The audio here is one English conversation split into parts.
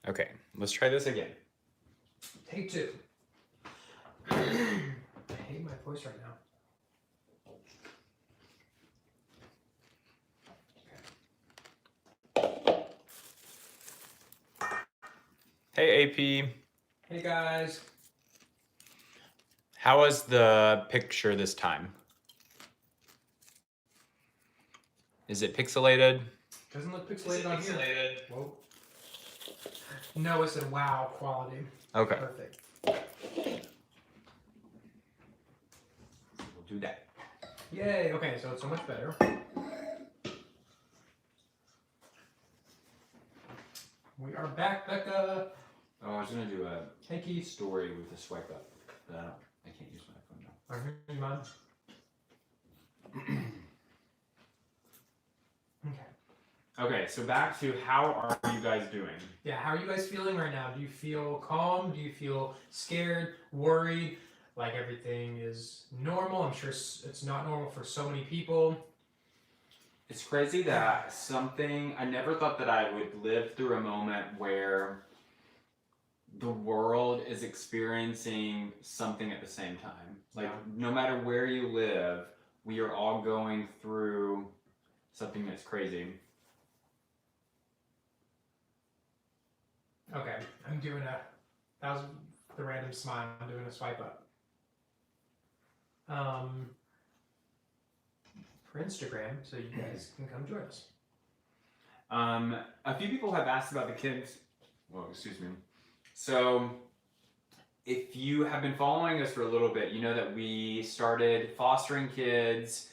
Okay, let's try this again. Take two. I hate my voice right now. Hey, AP. Hey guys. How was the picture this time? Is it pixelated? Doesn't look pixelated on here. Whoa. No, it said wow quality. Okay. Perfect. We'll do that. Yay. Okay, so it's so much better. We are back, Becca. Oh, I was gonna do a Hey, Keith. story with a swipe up, but I can't use my phone now. Are you mine? Okay. Okay, so back to how are you guys doing? Yeah, how are you guys feeling right now? Do you feel calm? Do you feel scared, worried, like everything is normal? I'm sure it's not normal for so many people. It's crazy that I never thought that I would live through a moment where the world is experiencing something at the same time. Like, no matter where you live, we are all going through something that's crazy. Okay, that was the random smile. I'm doing a swipe up. For Instagram, so you guys can come join us. A few people have asked about the kids. Well, excuse me. So, if you have been following us for a little bit, you know that we started fostering kids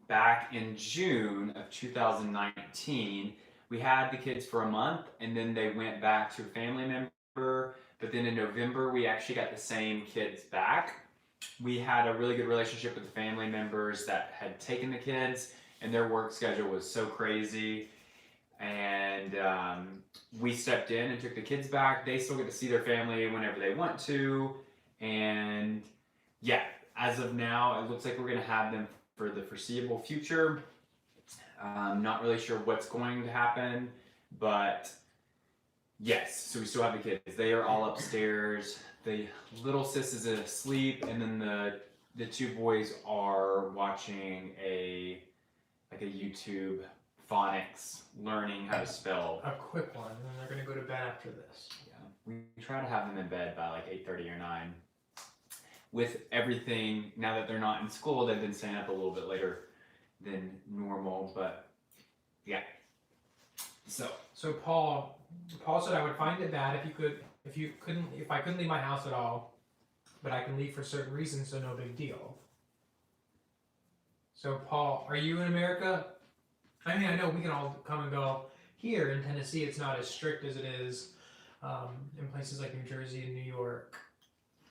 back in June of 2019. We had the kids for a month, and then they went back to a family member. But then in November, we actually got the same kids back. We had a really good relationship with the family members that had taken the kids, and their work schedule was so crazy. And we stepped in and took the kids back. They still get to see their family whenever they want to. And yeah, as of now, it looks like we're going to have them for the foreseeable future. Not really sure what's going to happen, but yes, so we still have the kids. They are all upstairs. The little sis is asleep, and then the two boys are watching a YouTube phonics, learning how to spell. A quick one, and then they're gonna go to bed after this. Yeah, we try to have them in bed by like 8:30 or 9. With everything, now that they're not in school, they've been staying up a little bit later than normal, but yeah. So Paul said I would find it bad if I couldn't leave my house at all, but I can leave for certain reasons, so no big deal. So Paul, are you in America? I mean, I know we can all come and go. Here in Tennessee, it's not as strict as it is in places like New Jersey and New York.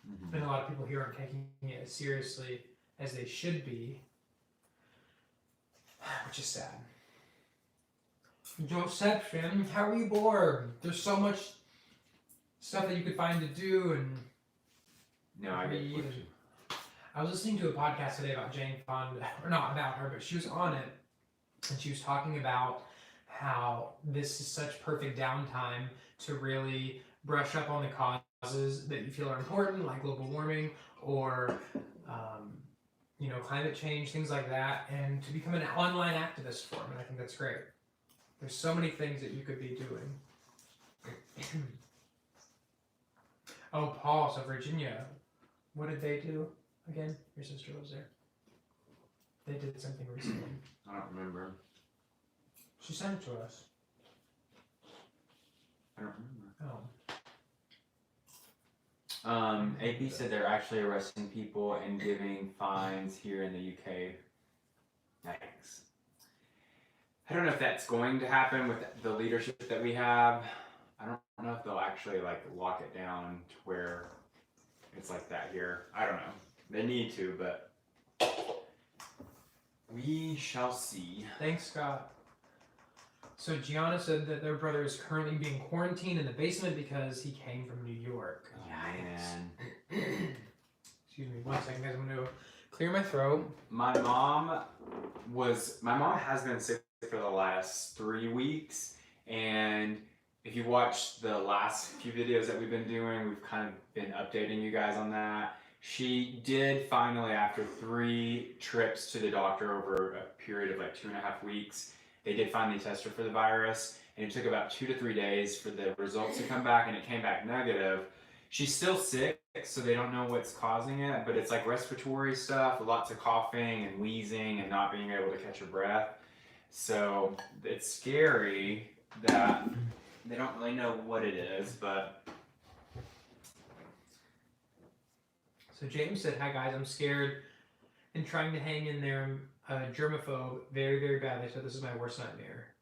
Mm-hmm. And a lot of people here aren't taking it as seriously as they should be, which is sad. Josephine, how are you bored? There's so much stuff that you could find to do and read. I was listening to a podcast today about Jane Fonda, or not about her, but she was on it, and she was talking about how this is such perfect downtime to really brush up on the causes that you feel are important, like global warming or climate change, things like that, and to become an online activist for them. And I think that's great. There's so many things that you could be doing. Oh, Paul, so Virginia, what did they do again? Your sister was there. They did something recently. I don't remember. She sent it to us. I don't remember. Oh. AP said they're actually arresting people and giving fines here in the UK. Yikes. I don't know if that's going to happen with the leadership that we have. I don't know if they'll actually lock it down to where it's like that here. I don't know. They need to, but we shall see. Thanks, Scott. So Gianna said that their brother is currently being quarantined in the basement because he came from New York. Oh, man. Excuse me, 1 second, guys. I'm going to clear my throat. My mom has been sick for the last 3 weeks, and if you watched the last few videos that we've been doing, we've kind of been updating you guys on that. She did finally, after 3 trips to the doctor over a period of like 2.5 weeks, they did finally test her for the virus, and it took about 2 to 3 days for the results to come back, and it came back negative. She's still sick, so they don't know what's causing it, but it's like respiratory stuff, lots of coughing and wheezing and not being able to catch her breath. So it's scary that they don't really know what it is, but... So James said, "Hi guys, I'm scared and trying to hang in there. I'm germaphobe, very, very badly. So this is my worst nightmare."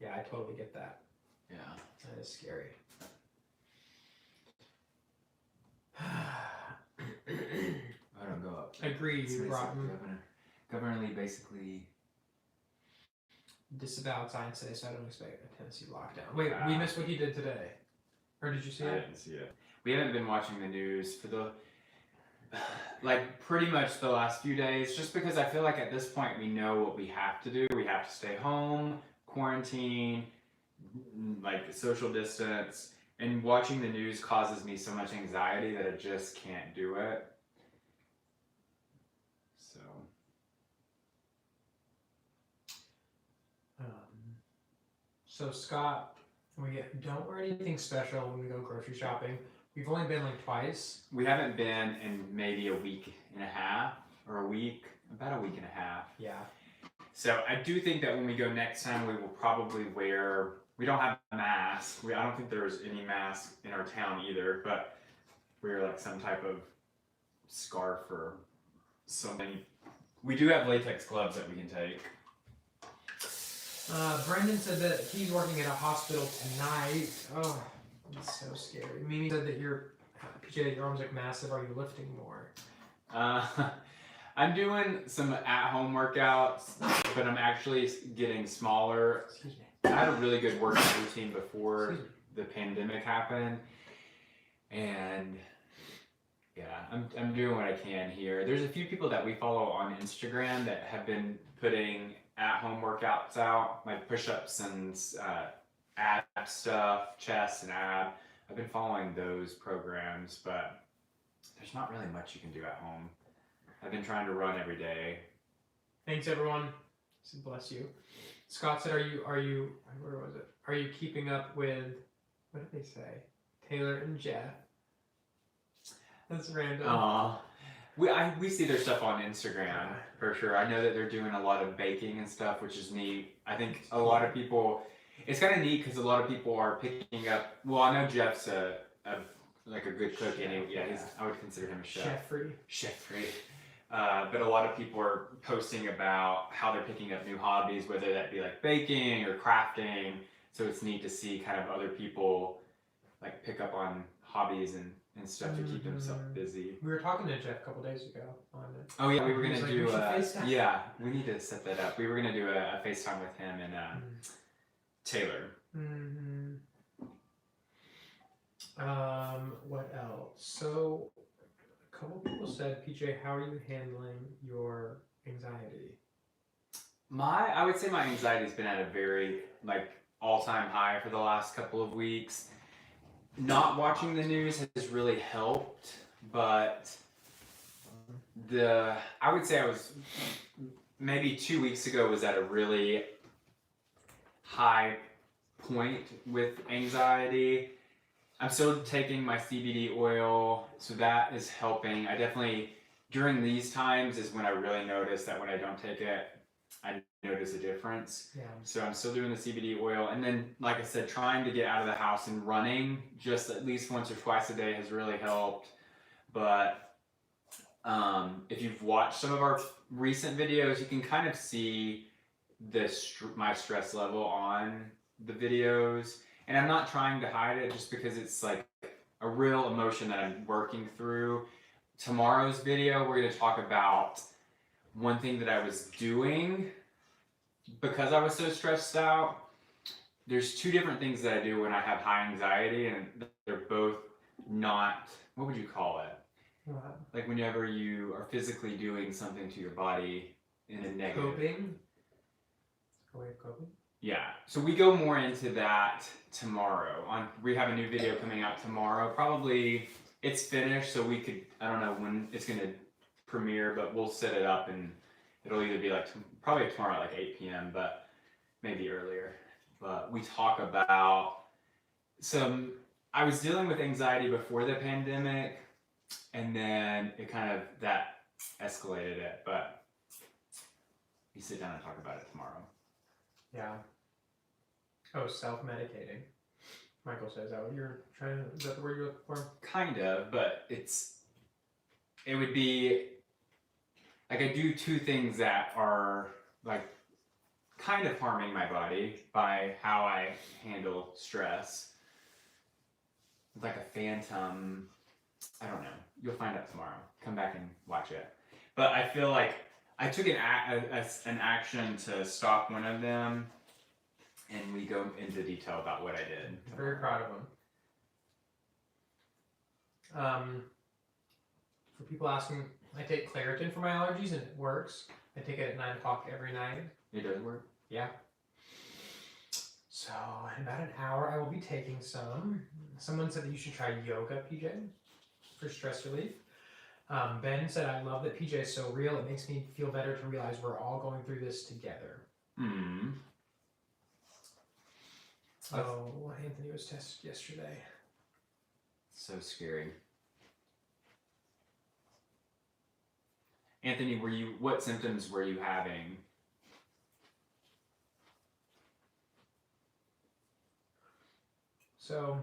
Yeah, I totally get that. Yeah. That is scary. I don't go up. Agreed, Rotten. Governor Lee basically Disavowed signs today, so I don't expect a Tennessee lockdown. Wait, we missed what he did today. Or did you see it? I didn't see it. We haven't been watching the news for the like pretty much the last few days, just because I feel like at this point we know what we have to do. We have to stay home, quarantine, like social distance, and watching the news causes me so much anxiety that I just can't do it. So So Scott, don't wear anything special when we go grocery shopping. We've only been like twice. we haven't been in maybe a week and a half, or about a week and a half. Yeah. So I do think that when we go next time, we will probably wear. We don't have a mask. I don't think there's any mask in our town either, but wear like some type of scarf or something. We do have latex gloves that we can take. Brendan said that he's working at a hospital tonight. Oh, it's so scary. Mimi said that your arms look massive. Are you lifting more? I'm doing some at-home workouts, but I'm actually getting smaller. Excuse me. I had a really good workout routine before the pandemic happened, and yeah, I'm doing what I can here. There's a few people that we follow on Instagram that have been putting at-home workouts out, like push-ups and ab stuff, chest and ab. I've been following those programs, but there's not really much you can do at home. I've been trying to run every day. Thanks everyone. Bless you. Scott said, "Are you? Where was it? Are you keeping up with? What did they say? Taylor and Jeff." That's random. We see their stuff on Instagram for sure. I know that they're doing a lot of baking and stuff, which is neat. I think a lot of people. It's kind of neat because a lot of people are picking up. Well, I know Jeff's a good cook anyway. Yeah, I would consider him a chef. Chef-free. But a lot of people are posting about how they're picking up new hobbies, whether that be like baking or crafting. So it's neat to see kind of other people like pick up on hobbies and stuff to keep themselves busy. We were talking to Jeff a couple days ago on it. Oh yeah, we were gonna do FaceTime. yeah, we need to set that up. We were gonna do a FaceTime with him and Taylor. Mm-hmm. What else? So a couple people said, PJ, how are you handling your anxiety? I would say my anxiety's been at a very all-time high for the last couple of weeks. Not watching the news has really helped, but I would say I was maybe 2 weeks ago was at a really high point with anxiety. I'm still taking my CBD oil, so that is helping. I definitely, during these times is when I really notice that when I don't take it, I notice a difference. Yeah. So I'm still doing the CBD oil. And then, like I said, trying to get out of the house and running just at least once or twice a day has really helped. But if you've watched some of our recent videos, you can kind of see my stress level on the videos. And I'm not trying to hide it just because it's like a real emotion that I'm working through. Tomorrow's video, we're going to talk about one thing that I was doing because I was so stressed out. There's 2 different things that I do when I have high anxiety, and they're both not, what would you call it? What? Like whenever you are physically doing something to your body in a negative. Coping? A way of coping? Yeah, so we go more into that tomorrow. We have a new video coming out tomorrow. Probably it's finished, so we could, I don't know when it's gonna premiere, but we'll set it up and it'll either be like probably tomorrow at like 8 p.m. but maybe earlier. But we talk about I was dealing with anxiety before the pandemic, and then it kind of that escalated it. But we sit down and talk about it tomorrow. Yeah. Oh, self-medicating. Michael says, is that the word you're looking for? Kind of, but it would be, like I do two things that are like kind of harming my body by how I handle stress. It's like a phantom, I don't know. You'll find out tomorrow. Come back and watch it. But I feel like I took an action to stop one of them, and we go into detail about what I did. Very proud of him. For people asking, I take Claritin for my allergies and it works. I take it at 9 o'clock every night. It does work? Yeah. So in about an hour, I will be taking some. Someone said that you should try yoga, PJ, for stress relief. Ben said, I love that PJ is so real. It makes me feel better to realize we're all going through this together. Hmm. Oh, Anthony was tested yesterday. So scary. Anthony, what symptoms were you having? So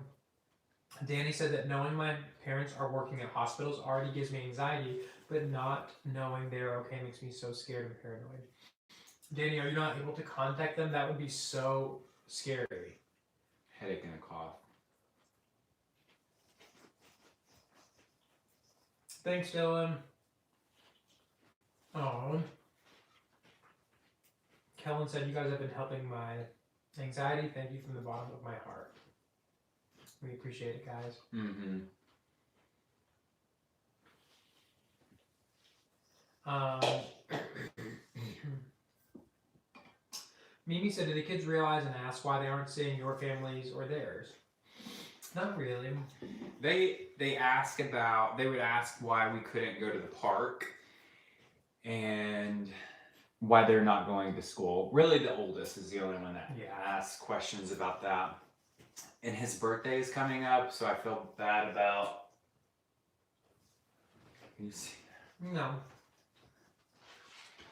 Danny said that knowing my parents are working at hospitals already gives me anxiety, but not knowing they're okay makes me so scared and paranoid. Danny, are you not able to contact them? That would be so scary. Headache and a cough. Thanks, Dylan. Oh. Kellen said you guys have been helping my anxiety. Thank you from the bottom of my heart. We appreciate it, guys. Mm-hmm. Mimi said, do the kids realize and ask why they aren't seeing your families or theirs? Not really. They would ask why we couldn't go to the park and why they're not going to school. Really, the oldest is the only one that asks questions about that. And his birthday is coming up, so I feel bad about. Can you see? No.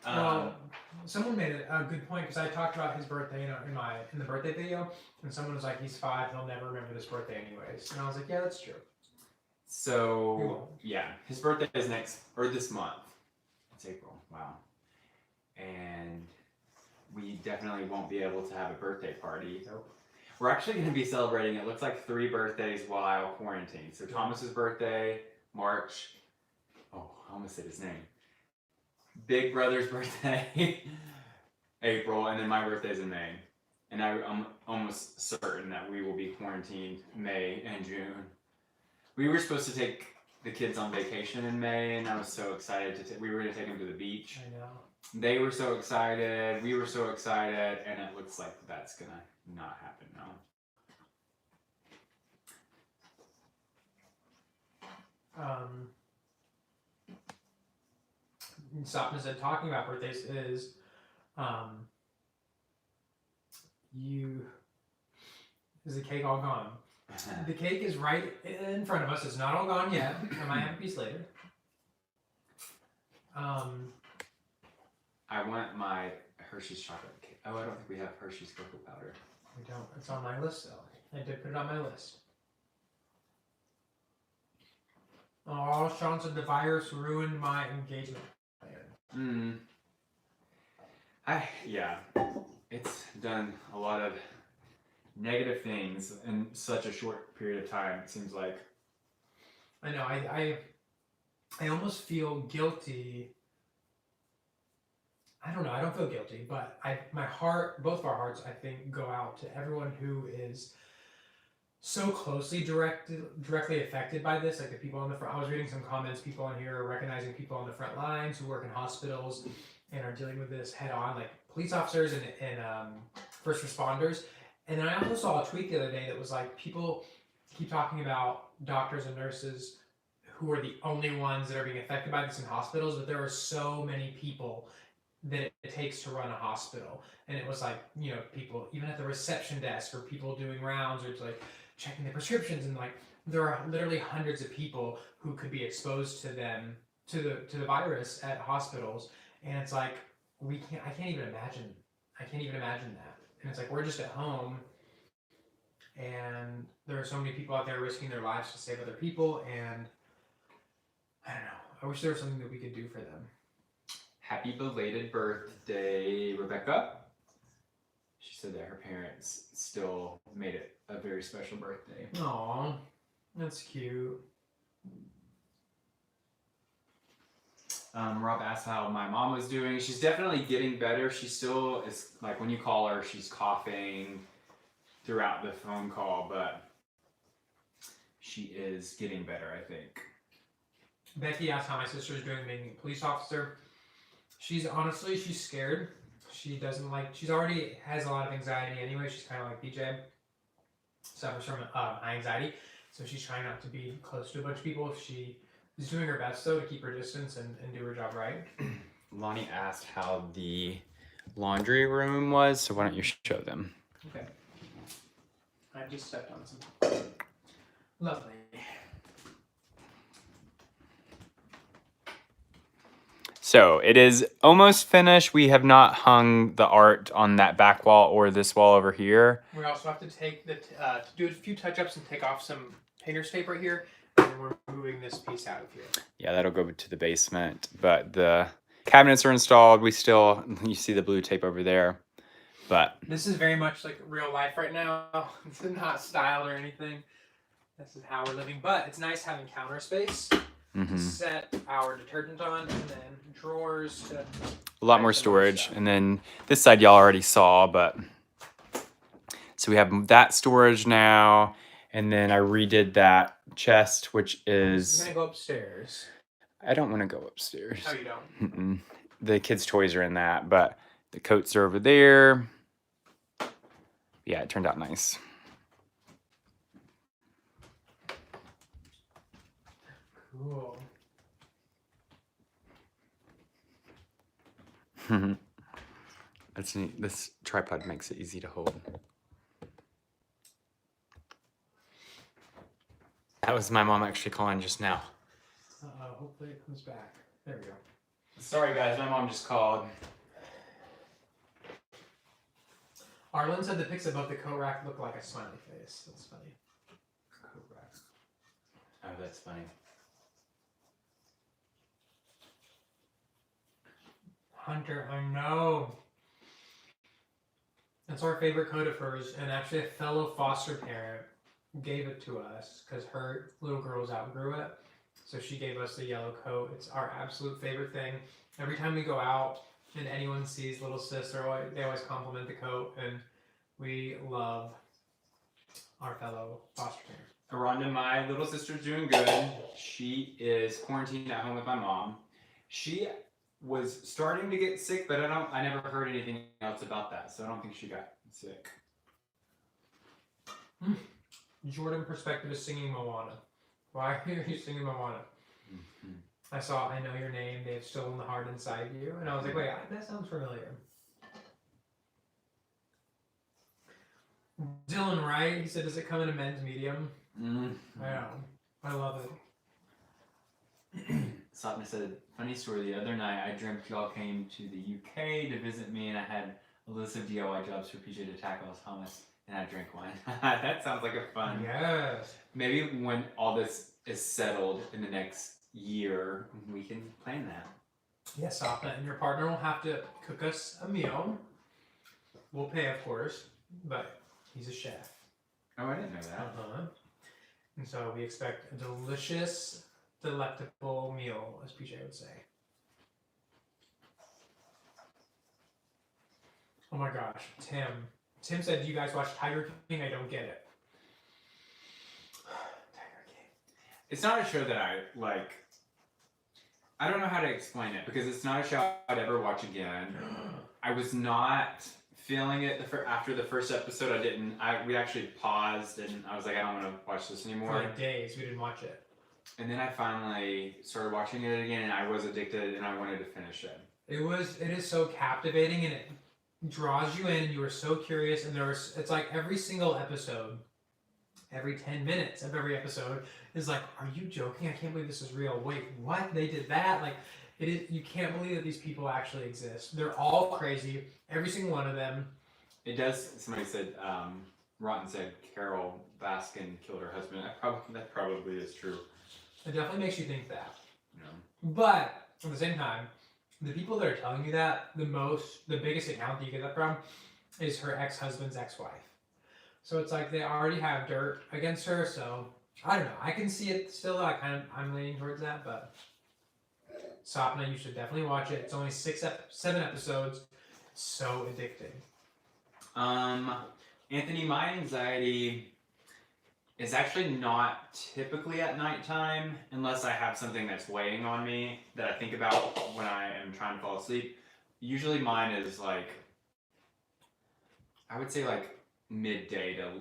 Well, someone made a good point because I talked about his birthday in the birthday video, and someone was like, "He's 5, he'll never remember this birthday anyways." And I was like, "Yeah, that's true." So yeah, his birthday is this month. It's April. Wow. And we definitely won't be able to have a birthday party. Nope. We're actually going to be celebrating, it looks like 3 birthdays while quarantined. So Thomas's birthday, March. Oh, I almost said his name. Big brother's birthday, April, and then my birthday's in May. And I'm almost certain that we will be quarantined May and June. We were supposed to take the kids on vacation in May, and I was so excited we were going to take them to the beach. I know. They were so excited, we were so excited, and it looks like that's going to not happen now. Sopna said talking about birthdays is is the cake all gone? The cake is right in front of us. It's not all gone yet. I might have a piece later. I want my Hershey's chocolate cake. Oh, I don't think we have Hershey's cocoa powder. We don't. It's on my list though. I did put it on my list. Oh, Sean said the virus ruined my engagement plan. Yeah. It's done a lot of negative things in such a short period of time, it seems like. I know. I almost feel guilty. I don't know. I don't feel guilty, but my heart, both of our hearts, I think, go out to everyone who is so closely directly affected by this. Like the people on the front. I was reading some comments. People on here are recognizing people on the front lines who work in hospitals and are dealing with this head on, like police officers and first responders. And then I also saw a tweet the other day that was like, people keep talking about doctors and nurses who are the only ones that are being affected by this in hospitals, but there are so many people that it takes to run a hospital. And it was like, you know, people even at the reception desk, or people doing rounds, or like checking the prescriptions, and like there are literally hundreds of people who could be exposed to them, to the virus at hospitals. And it's like, I can't even imagine that. And it's like, we're just at home, and there are so many people out there risking their lives to save other people, and I don't know, I wish there was something that we could do for them. Happy belated birthday, Rebecca. She said that her parents still made it a very special birthday. Aw, that's cute. Rob asked how my mom was doing. She's definitely getting better. She still is, like, when you call her, she's coughing throughout the phone call, but she is getting better, I think. Becky asked how my sister's doing being a police officer. She's scared. She already has a lot of anxiety anyway. She's kind of like BJ, suffers from anxiety. So she's trying not to be close to a bunch of people. She is doing her best, though, to keep her distance and do her job right. Lonnie asked how the laundry room was, so why don't you show them? Okay. I just stepped on some. Lovely. So it is almost finished. We have not hung the art on that back wall or this wall over here. We also have to take to do a few touch-ups and take off some painter's tape right here. And we're moving this piece out of here. Yeah, that'll go to the basement. But the cabinets are installed. You see the blue tape over there. But this is very much like real life right now. It's not styled or anything. This is how we're living. But it's nice having counter space. To set our detergent on, and then drawers to a lot more storage. And then this side y'all already saw, but so we have that storage now. And then I redid that chest, which is... I'm gonna go upstairs. I don't want to go upstairs. Oh, you don't? The kids' toys are in that, but the coats are over there. Yeah, it turned out nice. Cool. That's neat. This tripod makes it easy to hold. That was my mom actually calling just now. Hopefully it comes back. There we go. Sorry guys, my mom just called. Arlen said the pics above the coat rack look like a smiley face. That's funny. Coat rack. Oh, that's funny. Hunter, I know. It's our favorite coat of hers, and actually a fellow foster parent gave it to us because her little girls outgrew it. So she gave us the yellow coat. It's our absolute favorite thing. Every time we go out and anyone sees little sis, they always compliment the coat, and we love our fellow foster parent. Rhonda, my little sister's doing good. She is quarantined at home with my mom. She was starting to get sick, but I never heard anything else about that, so I don't think she got sick. Jordan Perspective is singing Moana. Why are you singing Moana? I saw I Know Your Name, They've Stolen the Heart Inside You, and I was like, wait, that sounds familiar. Dylan Wright, he said, does it come in a men's medium? I know. I love it. Satna said, funny story, the other night I dreamt y'all came to the UK to visit me, and I had a list of DIY jobs for PJ to tackle as Thomas, and I drank wine. That sounds like a fun. Yes. Maybe when all this is settled in the next year, we can plan that. Yes, Satna, and your partner will have to cook us a meal. We'll pay, of course, but he's a chef. Oh, I didn't know that. And so we expect a delicious, delectable meal, as PJ would say. Oh my gosh, Tim. Tim said, do you guys watch Tiger King? I don't get it. Tiger King. It's not a show that I like. I don't know how to explain it because it's not a show I'd ever watch again. I was not feeling it after the first episode. We actually paused and I was like, I don't want to watch this For anymore. like days, we didn't watch it. And then I finally started watching it again, and I was addicted, and I wanted to finish it. It is so captivating, and it draws you in. You are so curious, and it's like every single episode, every 10 minutes of every episode is like, are you joking? I can't believe this is real. Wait, what? They did that? Like, it is. You can't believe that these people actually exist. They're all crazy. Every single one of them. It does. Somebody said, Rotten said Carol Baskin killed her husband. That probably is true. It definitely makes you think that. Yeah. But at the same time, the people that are telling you that, the biggest account that you get that from is her ex-husband's ex-wife. So it's like they already have dirt against her. So I don't know. I can see it still. I'm leaning towards that, but Sapna, you should definitely watch it. It's only 7 episodes. So addicting. Anthony, my anxiety is actually not typically at nighttime unless I have something that's weighing on me that I think about when I am trying to fall asleep. Usually mine is like, I would say like midday to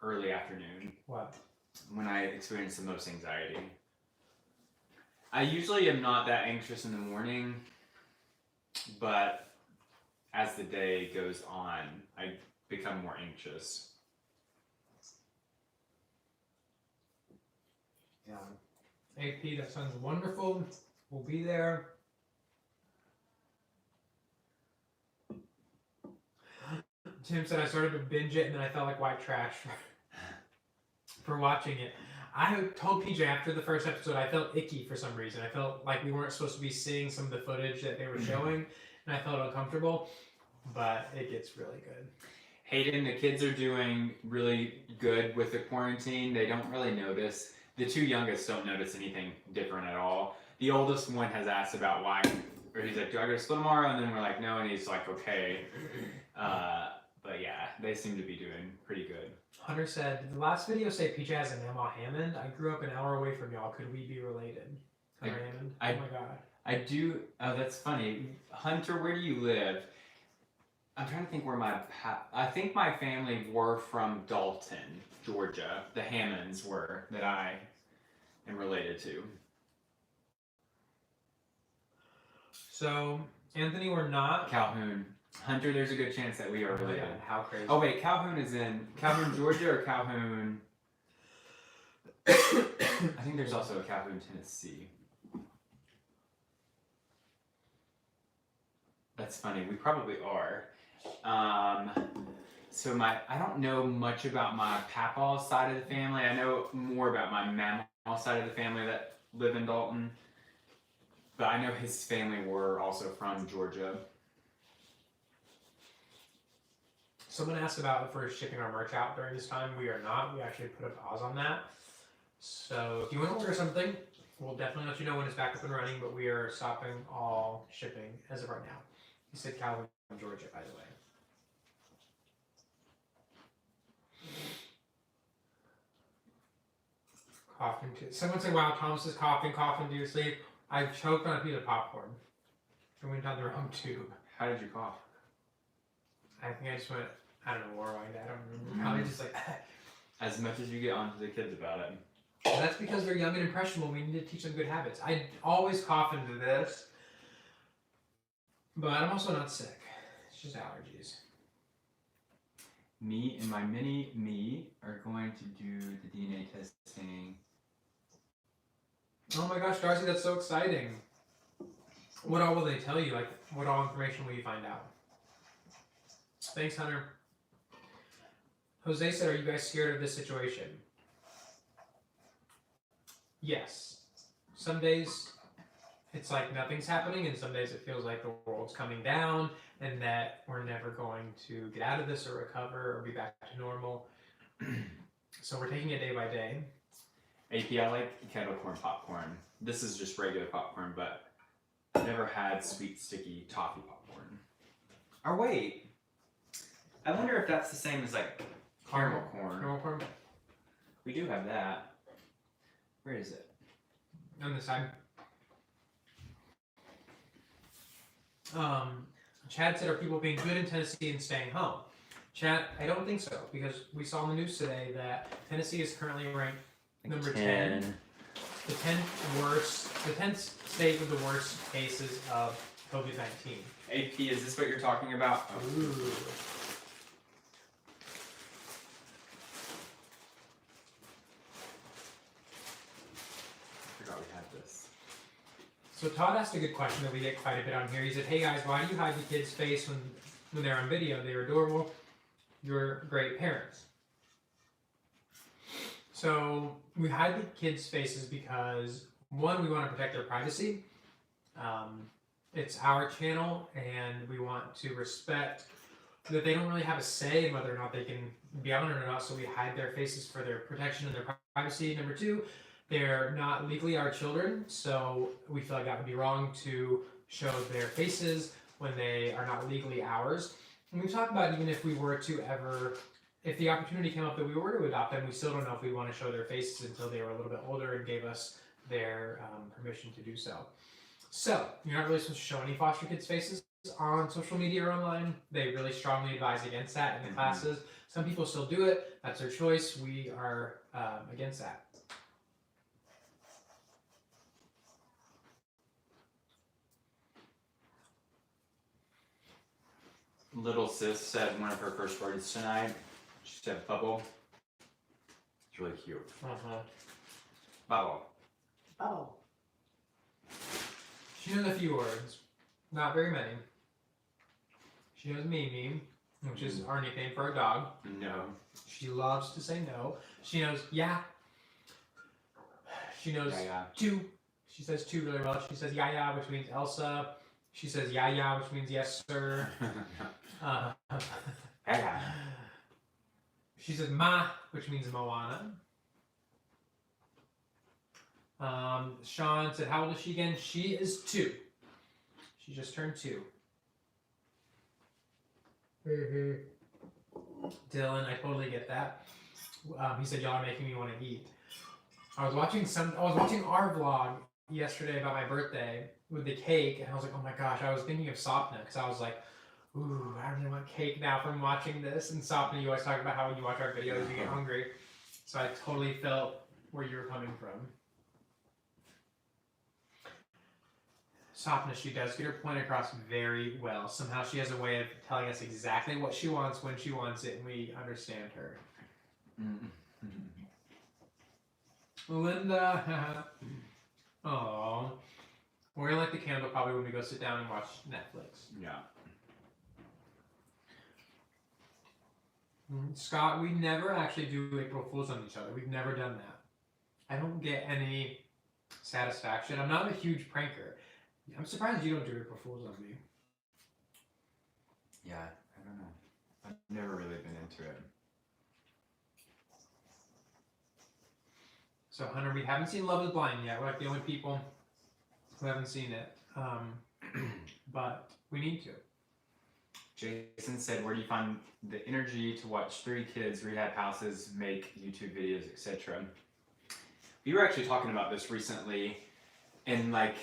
early afternoon. What? When I experience the most anxiety. I usually am not that anxious in the morning, but as the day goes on, I become more anxious. Yeah. AP, that sounds wonderful. We'll be there. Tim said I started to binge it and then I felt like white trash for watching it. I told PJ after the first episode I felt icky for some reason. I felt like we weren't supposed to be seeing some of the footage that they were showing, and I felt uncomfortable, but it gets really good. Hayden, the kids are doing really good with the quarantine. They don't really notice. The 2 youngest don't notice anything different at all. The oldest one has asked about why, or he's like, do I go to school tomorrow? And then we're like, no, and he's like, okay. But yeah, they seem to be doing pretty good. Hunter said, did the last video say PJ has a Mama Hammond? I grew up an hour away from y'all. Could we be related? Hunter Hammond? Oh my god. I do. Oh, that's funny. Hunter, where do you live? I'm trying to think where I think my family were from Dalton, Georgia. The Hammonds were, that I am related to. So, Anthony, we're not. Calhoun. Hunter, there's a good chance that we are related. Yeah, how crazy. Oh wait, Calhoun is in Calhoun, Georgia, or Calhoun? I think there's also a Calhoun, Tennessee. That's funny. We probably are. So I don't know much about my papaw side of the family. I know more about my mamaw side of the family that live in Dalton. But I know his family were also from Georgia. Someone asked about if we're shipping our merch out during this time. We are not. We actually put a pause on that. So if you want to order something, we'll definitely let you know when it's back up and running, but we are stopping all shipping as of right now. He said Calhoun, Georgia, by the way. Coughing too. Someone said, wow, Thomas is coughing to your sleep. I choked on a piece of popcorn. I went down the wrong tube. How did you cough? I think I just went, I don't know, warwind. I don't remember. Probably just like. As much as you get onto the kids about it. That's because they're young and impressionable. We need to teach them good habits. I always cough into this, but I'm also not sick. It's just allergies. Me and my mini me are going to do the DNA testing. Oh my gosh, Darcy, that's so exciting. What all will they tell you? Like, what all information will you find out? Thanks, Hunter. Jose said, are you guys scared of this situation? Yes. Some days it's like nothing's happening, and some days it feels like the world's coming down and that we're never going to get out of this or recover or be back to normal. So we're taking it day by day. AP, I like kettle corn popcorn. This is just regular popcorn, but I've never had sweet, sticky toffee popcorn. Or wait, I wonder if that's the same as like caramel corn. Caramel corn? We do have that. Where is it? On the side. Chad said, are people being good in Tennessee and staying home? Chad, I don't think so, because we saw in the news today that Tennessee is currently ranked number 10. The 10th state with the worst cases of COVID-19. AP, is this what you're talking about? Oh. Ooh. I forgot we had this. So Todd asked a good question that we get quite a bit on here. He said, hey guys, why do you hide the kids' face when they're on video? They're adorable. You're great parents. So we hide the kids' faces because, one, we want to protect their privacy. It's our channel, and we want to respect that they don't really have a say in whether or not they can be on it or not, so we hide their faces for their protection and their privacy. Number two, they're not legally our children, so we feel like that would be wrong to show their faces when they are not legally ours. And we've talked about even if we were to ever, if the opportunity came up that we were to adopt them, we still don't know if we want to show their faces until they were a little bit older and gave us their permission to do so. So, you're not really supposed to show any foster kids' faces on social media or online. They really strongly advise against that in the classes. Some people still do it. That's their choice. We are against that. Little sis said one of her first words tonight. She said bubble. It's really cute. Bubble. Bubble. She knows a few words. Not very many. She knows Mimi, which is our nickname for our dog. No. She loves to say no. She knows yeah. She knows Yeah. two. She says two really well. She says yeah, which means Elsa. She says yeah, which means yes, sir. Yeah. She says ma, which means Moana. Sean said, how old is she again? She is 2. She just turned 2. Dylan, I totally get that. He said, y'all are making me want to eat. I was watching our vlog yesterday about my birthday with the cake, and I was like, oh my gosh, I was thinking of Sapna, because I was like, ooh, I really want cake now from watching this. And Sapna, you always talk about how when you watch our videos, you get hungry. So I totally felt where you were coming from. Sapna, she does get her point across very well. Somehow she has a way of telling us exactly what she wants when she wants it, and we understand her. Linda, oh, we're gonna light the candle probably when we go sit down and watch Netflix. Yeah. Scott, we never actually do April Fools on each other. We've never done that. I don't get any satisfaction. I'm not a huge pranker. I'm surprised you don't do April Fools on me. Yeah, I don't know. I've never really been into it. So, Hunter, we haven't seen Love is Blind yet. We're like the only people who haven't seen it. But we need to. Jason said, where do you find the energy to watch 3 kids rehab houses, make YouTube videos, etc.? We were actually talking about this recently, and like,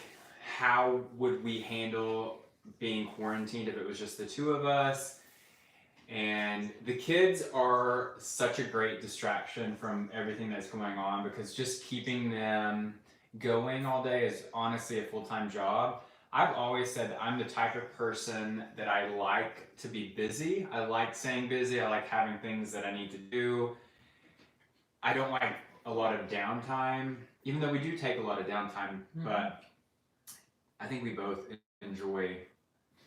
how would we handle being quarantined if it was just the 2 of us? And the kids are such a great distraction from everything that's going on, because just keeping them going all day is honestly a full-time job. I've always said that I'm the type of person that I like to be busy. I like staying busy. I like having things that I need to do. I don't like a lot of downtime, even though we do take a lot of downtime, but I think we both enjoy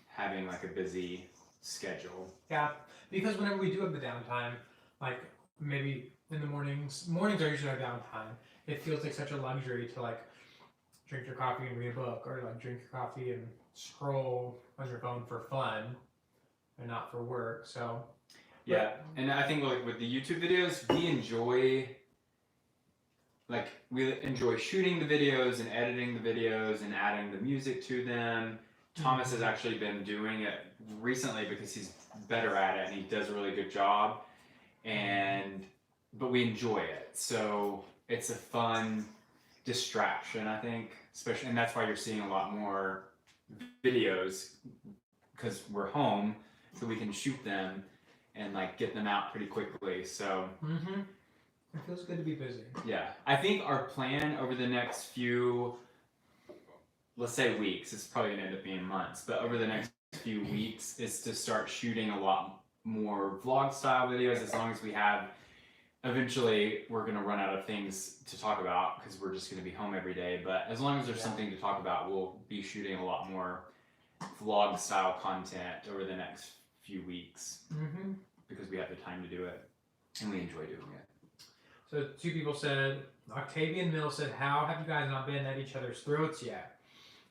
having like a busy schedule. Yeah, because whenever we do have the downtime, like maybe in the mornings are usually our downtime. It feels like such a luxury to like drink your coffee and read a book, or like drink your coffee and scroll on your phone for fun and not for work. So yeah, and I think like with the YouTube videos, we enjoy shooting the videos and editing the videos and adding the music to them. Thomas has actually been doing it recently because he's better at it and he does a really good job. But we enjoy it. So it's a fun distraction, I think, especially, and that's why you're seeing a lot more videos because we're home, so we can shoot them and like get them out pretty quickly. So It feels good to be busy. yeah, I think our plan over the next few, let's say weeks, it's probably gonna end up being months, but over the next few weeks is to start shooting a lot more vlog style videos. As long as we have, eventually we're gonna run out of things to talk about because we're just gonna be home every day, but as long as there's something to talk about, we'll be shooting a lot more vlog style content over the next few weeks because we have the time to do it and we enjoy doing it. So 2 people said, Octavian Mill said, how have you guys not been at each other's throats yet?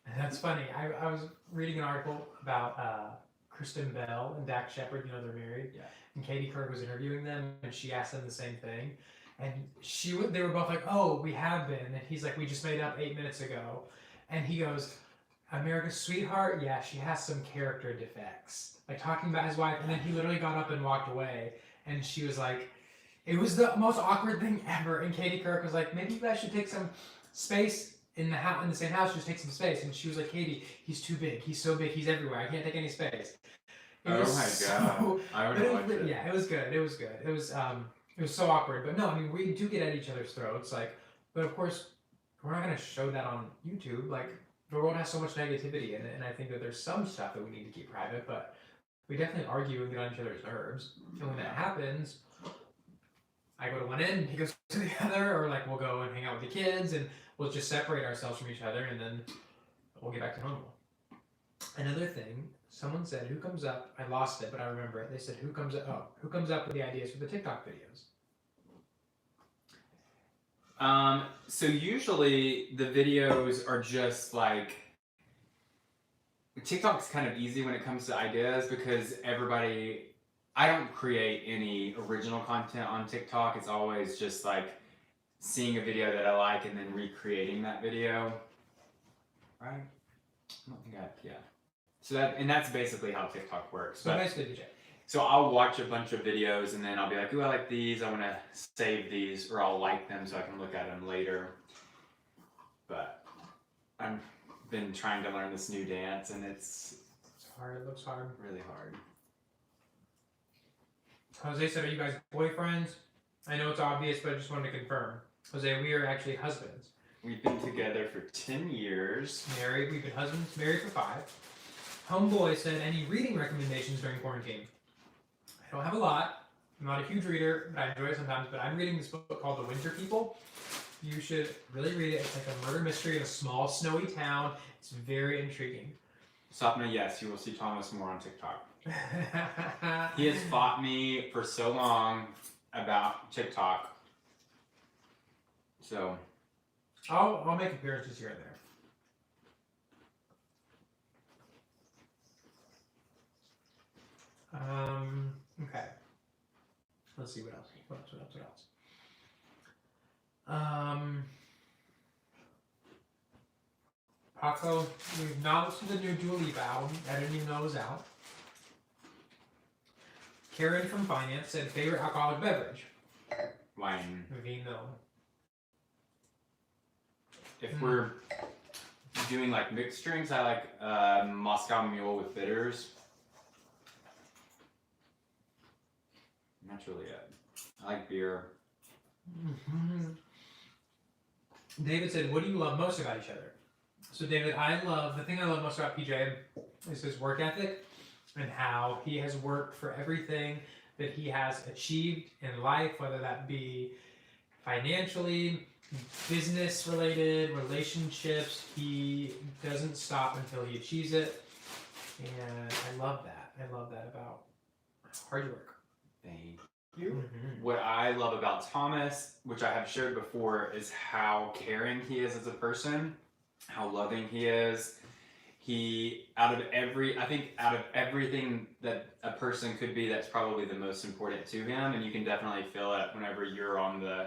And that's funny. I was reading an article about Kristen Bell and Dak Shepard, they're married. Yeah. And Katie Couric was interviewing them, and she asked them the same thing. And they were both like, oh, we have been. And he's like, we just made up 8 minutes ago. And he goes, America's sweetheart? Yeah, she has some character defects. Like talking about his wife, and then he literally got up and walked away. And she was like, it was the most awkward thing ever. And Katie Couric was like, maybe you guys should take some space in the same house, just take some space. And she was like, Katie, he's too big. He's so big. He's everywhere. I can't take any space. Oh my god! I would watch it. Yeah, it was good. It was good. It was so awkward. But no, I mean, we do get at each other's throats. Like, but of course, we're not gonna show that on YouTube. Like, the world has so much negativity in it, and I think that there's some stuff that we need to keep private. But we definitely argue and get on each other's nerves. And when that happens, I go to one end, he goes to the other, or like we'll go and hang out with the kids, and we'll just separate ourselves from each other, and then we'll get back to normal. Another thing, someone said, who comes up, I lost it, but I remember it. They said, who comes up with the ideas for the TikTok videos? So usually the videos are just like, TikTok's kind of easy when it comes to ideas because I don't create any original content on TikTok. It's always just like seeing a video that I like and then recreating that video. Right? I don't think yeah. So that's basically how TikTok works. So basically, DJ. So I'll watch a bunch of videos and then I'll be like, ooh, I like these. I want to save these, or I'll like them so I can look at them later. But I've been trying to learn this new dance and it's hard. It looks hard. Really hard. Jose said, are you guys boyfriends? I know it's obvious, but I just wanted to confirm. Jose, we are actually husbands. We've been together for 10 years. Married. We've been husbands, married for 5. Homeboy said, any reading recommendations during quarantine? I don't have a lot. I'm not a huge reader, but I enjoy it sometimes. But I'm reading this book called The Winter People. You should really read it. It's like a murder mystery in a small, snowy town. It's very intriguing. Sapna, yes, you will see Thomas more on TikTok. He has fought me for so long about TikTok. So I'll make appearances here and there. Okay. Let's see what else. What else? Paco, we've not listened to the new Dua Lipa album. I didn't even know it was out. Karen from Finance said, favorite alcoholic beverage? Wine. Vino. If we're doing like mixed drinks, I like Moscow Mule with bitters. And that's really it. I like beer. David said, what do you love most about each other? So David, the thing I love most about PJ is his work ethic and how he has worked for everything that he has achieved in life, whether that be financially, business related, relationships. He doesn't stop until he achieves it. And I love that. I love that about hard work. Thank you. What I love about Thomas, which I have shared before, is how caring he is as a person, how loving he is. He, out of everything that a person could be, that's probably the most important to him, and you can definitely feel it whenever you're on the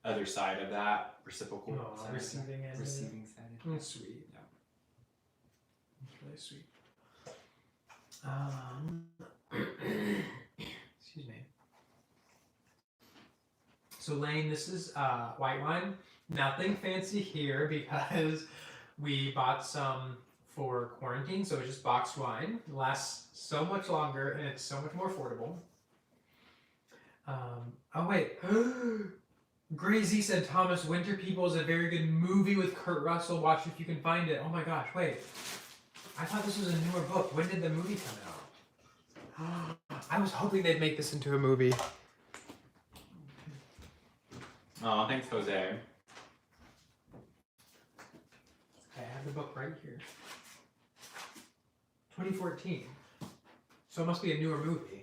other side of that reciprocal side. Receiving side. That's sweet. Yeah. It's really sweet. Excuse me. So Lane, this is white wine. Nothing fancy here because we bought some for quarantine, so it's just boxed wine. It lasts so much longer and it's so much more affordable. Oh wait, Gray Z said Thomas Winter People is a very good movie with Kurt Russell. Watch if you can find it. Oh my gosh, wait. I thought this was a newer book. When did the movie come out? I was hoping they'd make this into a movie. Oh, thanks, Jose. I have the book right here. 2014. So it must be a newer movie.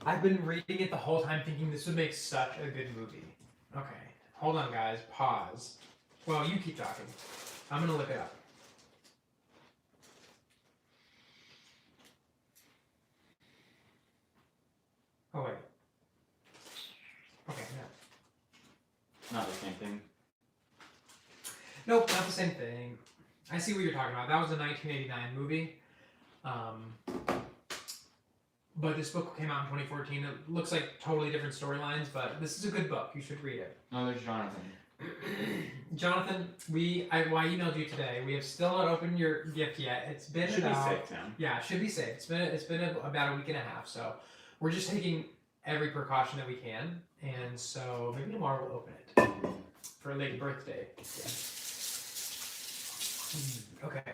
I've been reading it the whole time thinking this would make such a good movie. Okay, hold on guys, pause. Well, you keep talking. I'm gonna look it up. Oh wait. Okay, no. Not the same thing. Nope, not the same thing. I see what you're talking about. That was a 1989 movie. But this book came out in 2014. It looks like totally different storylines, but this is a good book. You should read it. Oh, there's Jonathan. Jonathan, I emailed you today. We have still not opened your gift yet. It's been Should about, be safe now. Yeah, it should be safe. It's been about a week and a half, so we're just taking every precaution that we can, and so maybe tomorrow we'll open it for a late birthday. Yeah. Okay.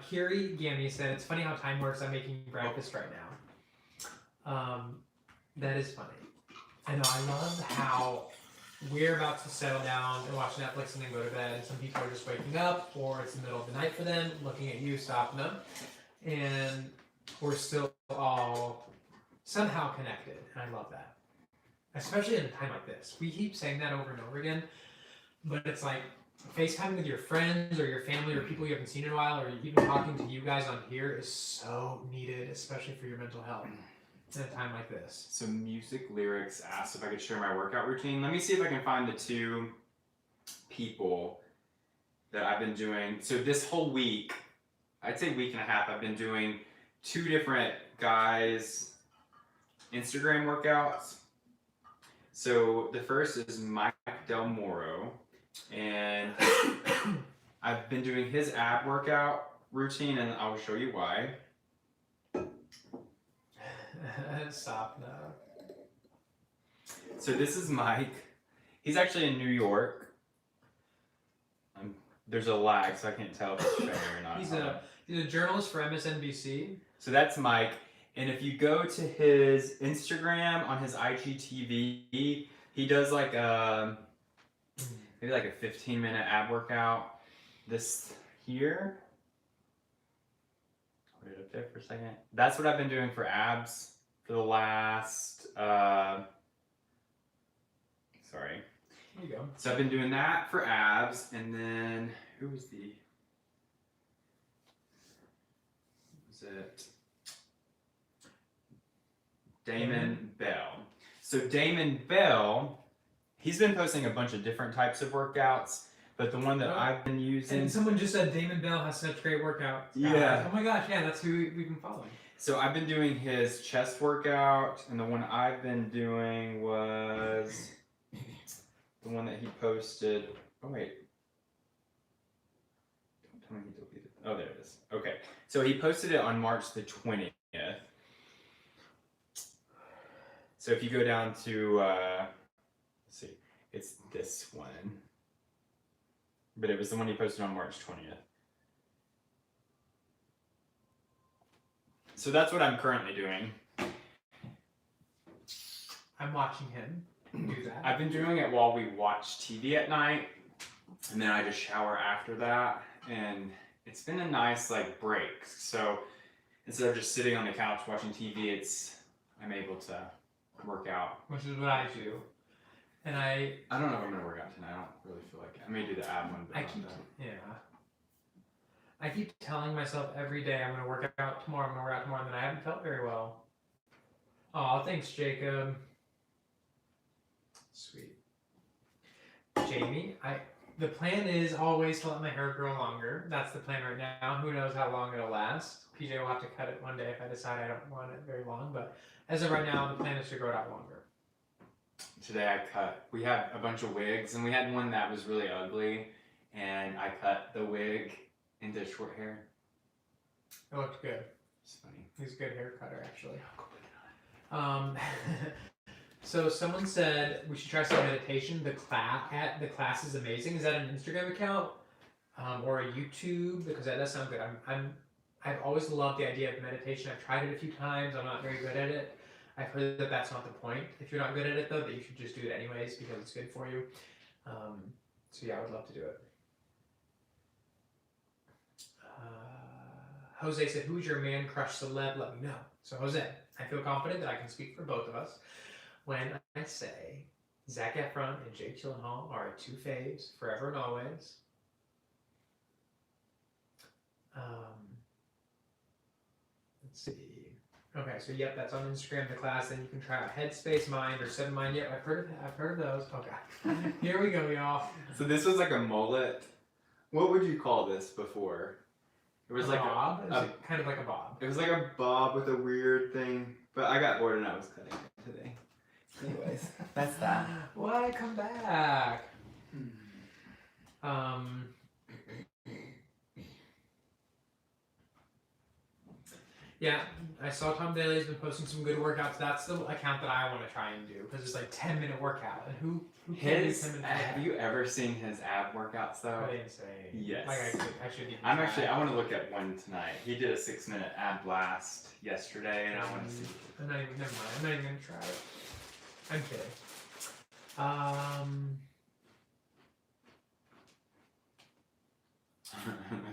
Kiri Gammy said, it's funny how time works. I'm making breakfast right now. That is funny. I know, I love how we're about to settle down and watch Netflix and then go to bed. And some people are just waking up, or it's the middle of the night for them, looking at you, stopping them. And we're still all somehow connected. And I love that. Especially in a time like this. We keep saying that over and over again, but it's like, FaceTime with your friends or your family or people you haven't seen in a while, or even talking to you guys on here is so needed, especially for your mental health in a time like this. So Music Lyrics asked if I could share my workout routine. Let me see if I can find the two people that I've been doing. So this whole week, I'd say week and a half, I've been doing two different guys' Instagram workouts. So the first is Mike Del Moro. And I've been doing his ab workout routine, and I'll show you why. Stop now. So this is Mike. He's actually in New York. There's a lag, so I can't tell if it's showing or not. He's a journalist for MSNBC. So that's Mike. And if you go to his Instagram on his IGTV, he does like maybe like a 15-minute ab workout. This here. Put it up there for a second. That's what I've been doing for abs for the last, sorry. There you go. So I've been doing that for abs, and then, who was it? Damon Bell. So Damon Bell, he's been posting a bunch of different types of workouts, but the one that I've been using... And someone just said Damon Bell has such great workouts. Yeah. Oh my gosh, yeah, that's who we've been following. So I've been doing his chest workout, and the one I've been doing was the one that he posted. Oh wait. Don't tell me he deleted it. Oh, there it is. Okay. So he posted it on March the 20th. So if you go down to, let's see, it's this one. But it was the one he posted on March 20th. So that's what I'm currently doing. I'm watching him do that. I've been doing it while we watch TV at night, and then I just shower after that, and it's been a nice like break. So instead of just sitting on the couch watching TV, I'm able to work out. Which is what I do. And I don't know if I'm gonna work out tonight. I don't really feel like it. I may do the ab one, but I keep telling myself every day I'm gonna work out tomorrow, and then I haven't felt very well. Oh, thanks, Jacob. Sweet. Jamie, the plan is always to let my hair grow longer. That's the plan right now. Who knows how long it'll last. PJ will have to cut it one day if I decide I don't want it very long, but as of right now, the plan is to grow it out longer. Today I cut. We had a bunch of wigs, and we had one that was really ugly, and I cut the wig into short hair. It looked good. It's funny. He's a good hair cutter, actually. So someone said we should try some meditation. The class is amazing. Is that an Instagram account or a YouTube? Because that does sound good. I've always loved the idea of meditation. I've tried it a few times. I'm not very good at it. I've heard that that's not the point. If you're not good at it though, that you should just do it anyways because it's good for you. So yeah, I would love to do it. Jose said, "Who's your man crush celeb? Let me know." So Jose, I feel confident that I can speak for both of us when I say Zac Efron and Jake Gyllenhaal are 2 faves forever and always. Let's see. Okay, so yep, that's on Instagram. The class. Then you can try out Headspace Mind or 7 Mind. Yep, I've heard of those. Okay, here we go, y'all. So this was like a mullet. What would you call this before? It was like bob. It was kind of like a bob. It was like a bob with a weird thing, but I got bored and I was cutting it today. Anyways, that's that. Why come back? Yeah, I saw Tom Daly's been posting some good workouts. That's the account that I want to try and do because it's like 10-minute workout. And who can do 10 minutes? Have you ever seen his ab workouts though? Are they insane? Yes. Like I should even I want to look at one tonight. He did a 6-minute ab blast yesterday, and I want to see. Never mind. I'm not even gonna try it. I'm kidding.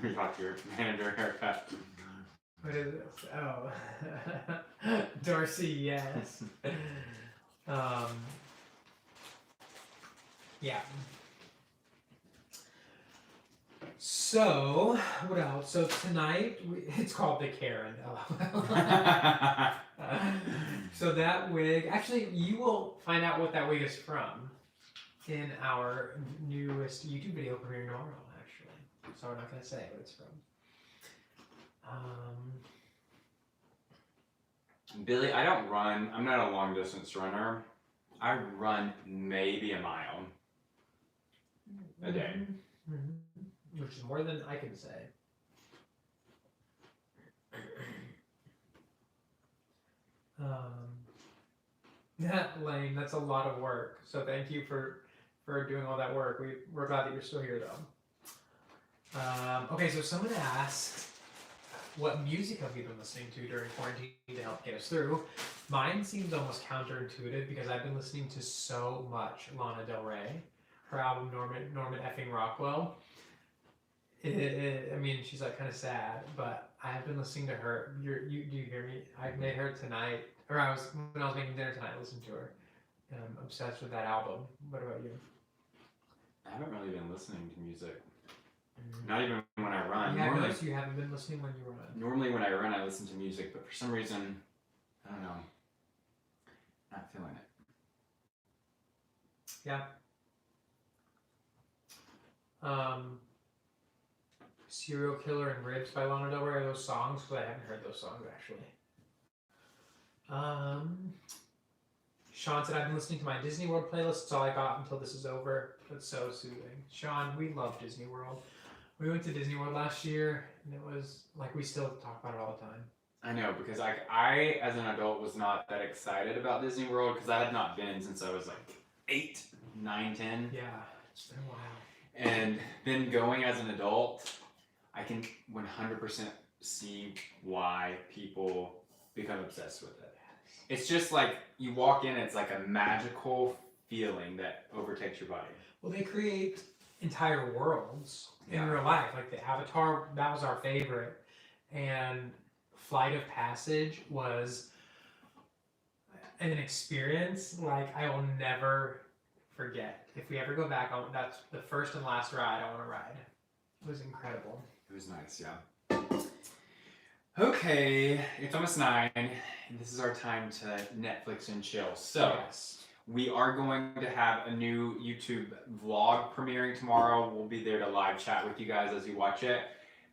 We got your manager haircut. What is this? Oh, Dorsey, yes. Yeah. So, what else? So tonight, it's called the Karen. So that wig, actually, you will find out what that wig is from in our newest YouTube video premiering tomorrow, actually. So we're not going to say what it's from. Billy, I don't run. I'm not a long distance runner. I run maybe a mile a day. Mm-hmm. Which is more than I can say. Lame. That's a lot of work. So thank you for doing all that work. We're glad that you're still here though. Okay, so someone asked, what music have you been listening to during quarantine to help get us through? Mine seems almost counterintuitive because I've been listening to so much Lana Del Rey, her album Norman effing Rockwell. I mean, she's like kind of sad, but I have been listening to her. Do you hear me? I made her tonight, or when I was making dinner tonight, I listened to her. And I'm obsessed with that album. What about you? I haven't really been listening to music. Not even when I run. Yeah, I noticed you haven't been listening when you run. Normally when I run, I listen to music, but for some reason, I don't know, not feeling it. Yeah. Serial Killer and Ribs by Lana Del Rey, are those songs? Because I haven't heard those songs actually. Sean said, I've been listening to my Disney World playlist. It's all I got until this is over. It's so soothing. Sean, we love Disney World. We went to Disney World last year, and it was like we still talk about it all the time. I know, because I as an adult was not that excited about Disney World because I had not been since I was like 8, 9, 10. Yeah, it's been a while. And then going as an adult, I can 100% see why people become obsessed with it. It's just like you walk in, it's like a magical feeling that overtakes your body. Well, they create entire worlds in real life. Like the Avatar, that was our favorite. And Flight of Passage was an experience like I will never forget. If we ever go back, that's the first and last ride I want to ride. It was incredible. It was nice, yeah. Okay, it's almost 9, and this is our time to Netflix and chill. So, yes. We are going to have a new YouTube vlog premiering tomorrow. We'll be there to live chat with you guys as you watch it.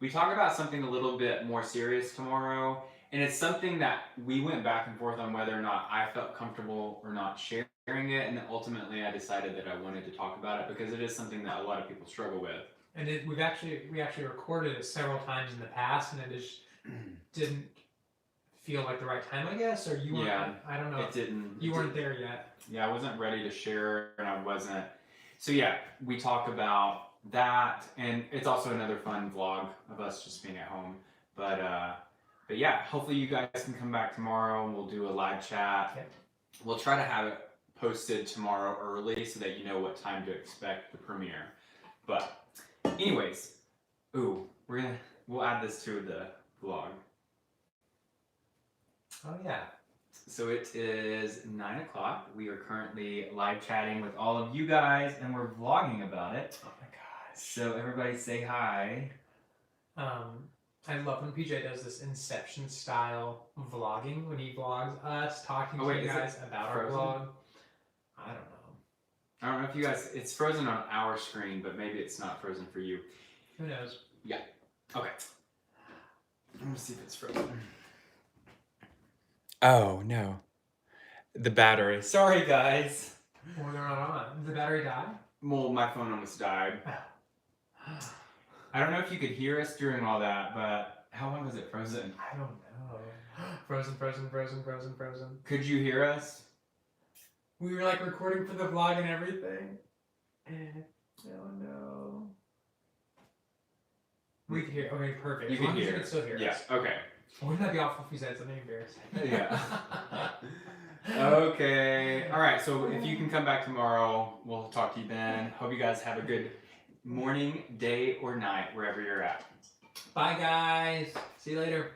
We talk about something a little bit more serious tomorrow, And it's something that we went back and forth on whether or not I felt comfortable or not sharing it, and then ultimately I decided that I wanted to talk about it because it is something that a lot of people struggle with. And we actually recorded it several times in the past, and it just didn't feel like the right time, I guess, or you weren't. Yeah, I don't know. It didn't. You weren't there yet. Yeah, I wasn't ready to share, and I wasn't. So yeah, we talk about that, and it's also another fun vlog of us just being at home. But yeah, hopefully you guys can come back tomorrow, and we'll do a live chat. Okay. We'll try to have it posted tomorrow early so that you know what time to expect the premiere. But anyways, we'll add this to the vlog. Oh yeah. So it is 9 o'clock. We are currently live chatting with all of you guys, and we're vlogging about it. Oh my gosh. So everybody say hi. I love when PJ does this Inception style vlogging when he vlogs us talking to you guys about our vlog. I don't know. I don't know if you guys. It's frozen on our screen, but maybe it's not frozen for you. Who knows? Yeah. Okay. I'm gonna see if it's frozen. Oh no. The battery. Sorry guys. Well, they're not on. Did the battery die? Well, my phone almost died. I don't know if you could hear us during all that, but how long was it frozen? I don't know. Frozen. Could you hear us? We were like recording for the vlog and everything. Oh no. We could hear. Okay, perfect. You as long can as hear. you can still hear us. Yes. Okay. Wouldn't that be awful if you said something embarrassing? Yeah. Okay. All right. So if you can come back tomorrow, we'll talk to you then. Hope you guys have a good morning, day, or night, wherever you're at. Bye, guys. See you later.